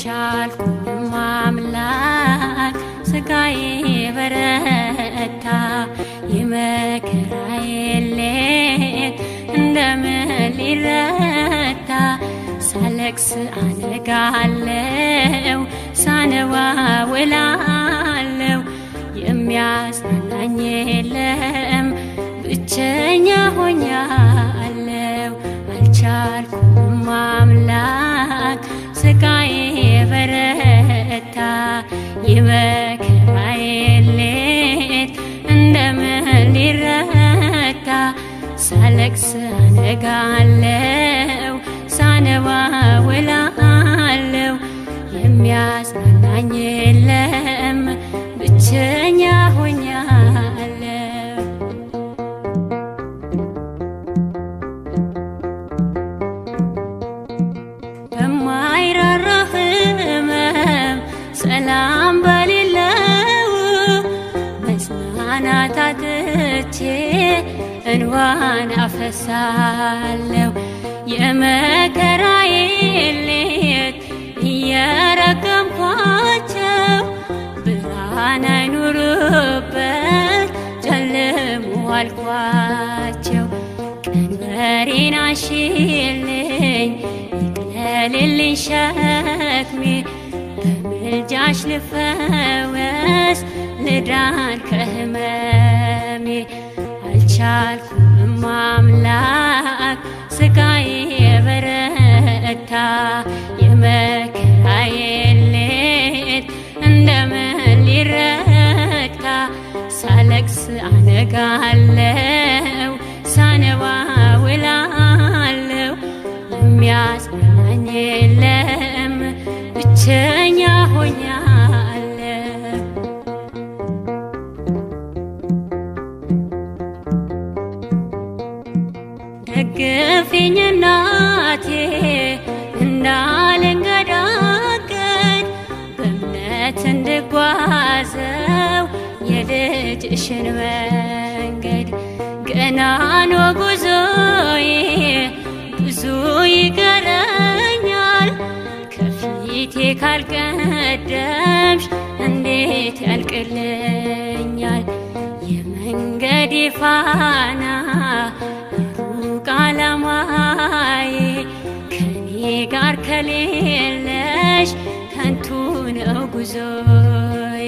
አልቻልኩም አምላክ ስጋዬ በረታ የመከራዬ ሌት እንደምን ሊረታ ሳለቅስ አነጋለሁ ሳነባ ውላለሁ የሚያጽናናኝ የለም ብቸኛ ሆኛለሁ አልቻልኩም አምላክ ስጋዬ በረታ የመከራዬ ሌት እንደምን ሊረታ ሳለቅስ አነጋለሁ ሳነባ ውላለሁ የሚያጽናናኝ የለም ብቸኛ ሆኛለሁ በማይራራ ህመም ሰላም በሌለው መጽናናት አጥቼ እንባን አፈሳለሁ የመከራዬ ሌት እየረገምኳቸው ብርሃን አይኑርበት ጨልሞ አልኳቸው ቀንበሬን አሽልኝ ይቅለልልኝ ሸክሜ በምልጃሽ ልፈወስ ልዳን ከህመሜ አልቻልኩም አምላክ ስጋዬ በረታ የመከራዬ ሌት እንደምን ሊረታ ሳለቅስ አነጋለሁ ሳነባ ውላለሁ የሚያጽናናኝ የለም ብቸኛ ሆኛለሁ ደግፊኝ እናቴ እንዳልንገዳገድ በእምነት እንድጓዘው የልጅሽን መንገድ ገና ነው ጉዞዬ ብዙ ይቀረኛል ከፊቴ ካልቀደምሽ እንዴት ያልቅልኛል የመንገዴ ፋና ሩቅ ዓላማዬ ከኔ ጋር ከሌለሽ ከንቱ ነው ጉዞዬ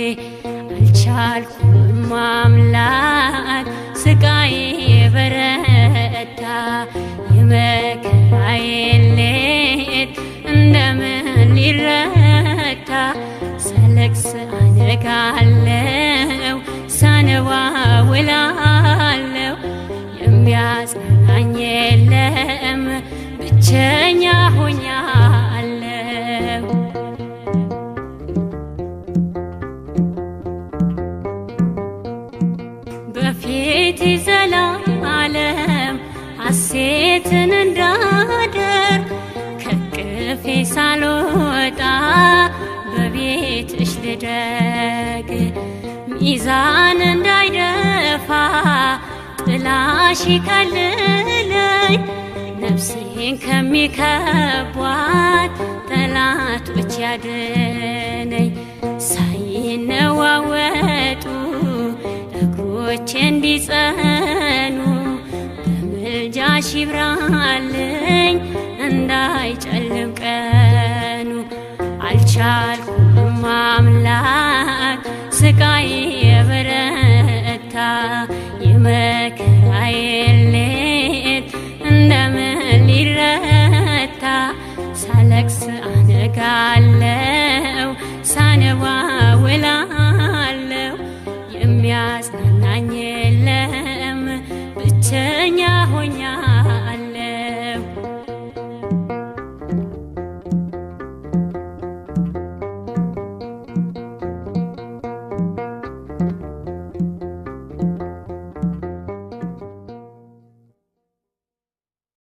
አልቻልኩም አምላክ ስጋዬ በረታ የመከራዬ ሌት እንደምን ሊረታ ሳለቅስ አነጋለሁ ሳነባ ውላለሁ የሚያጽናናኝ የለም ብቸኛ ሆኛለሁ በፊት ዘላለም ሐሴትን እንዳደር ከቅፌ ሳልወጣ በቤትሽ ልደግ ሚዛን እንዳይደፋ ጥላሽ ከልለኝ ነፍሴን ከሚከቧት ጠላቶች ያድነኝ ሳይነዋወጡ እግሮቼ እንዲጸኑ በምልጃሽ ይብራልኝ እንዳይጨልም ቀኑ አልቻልኩም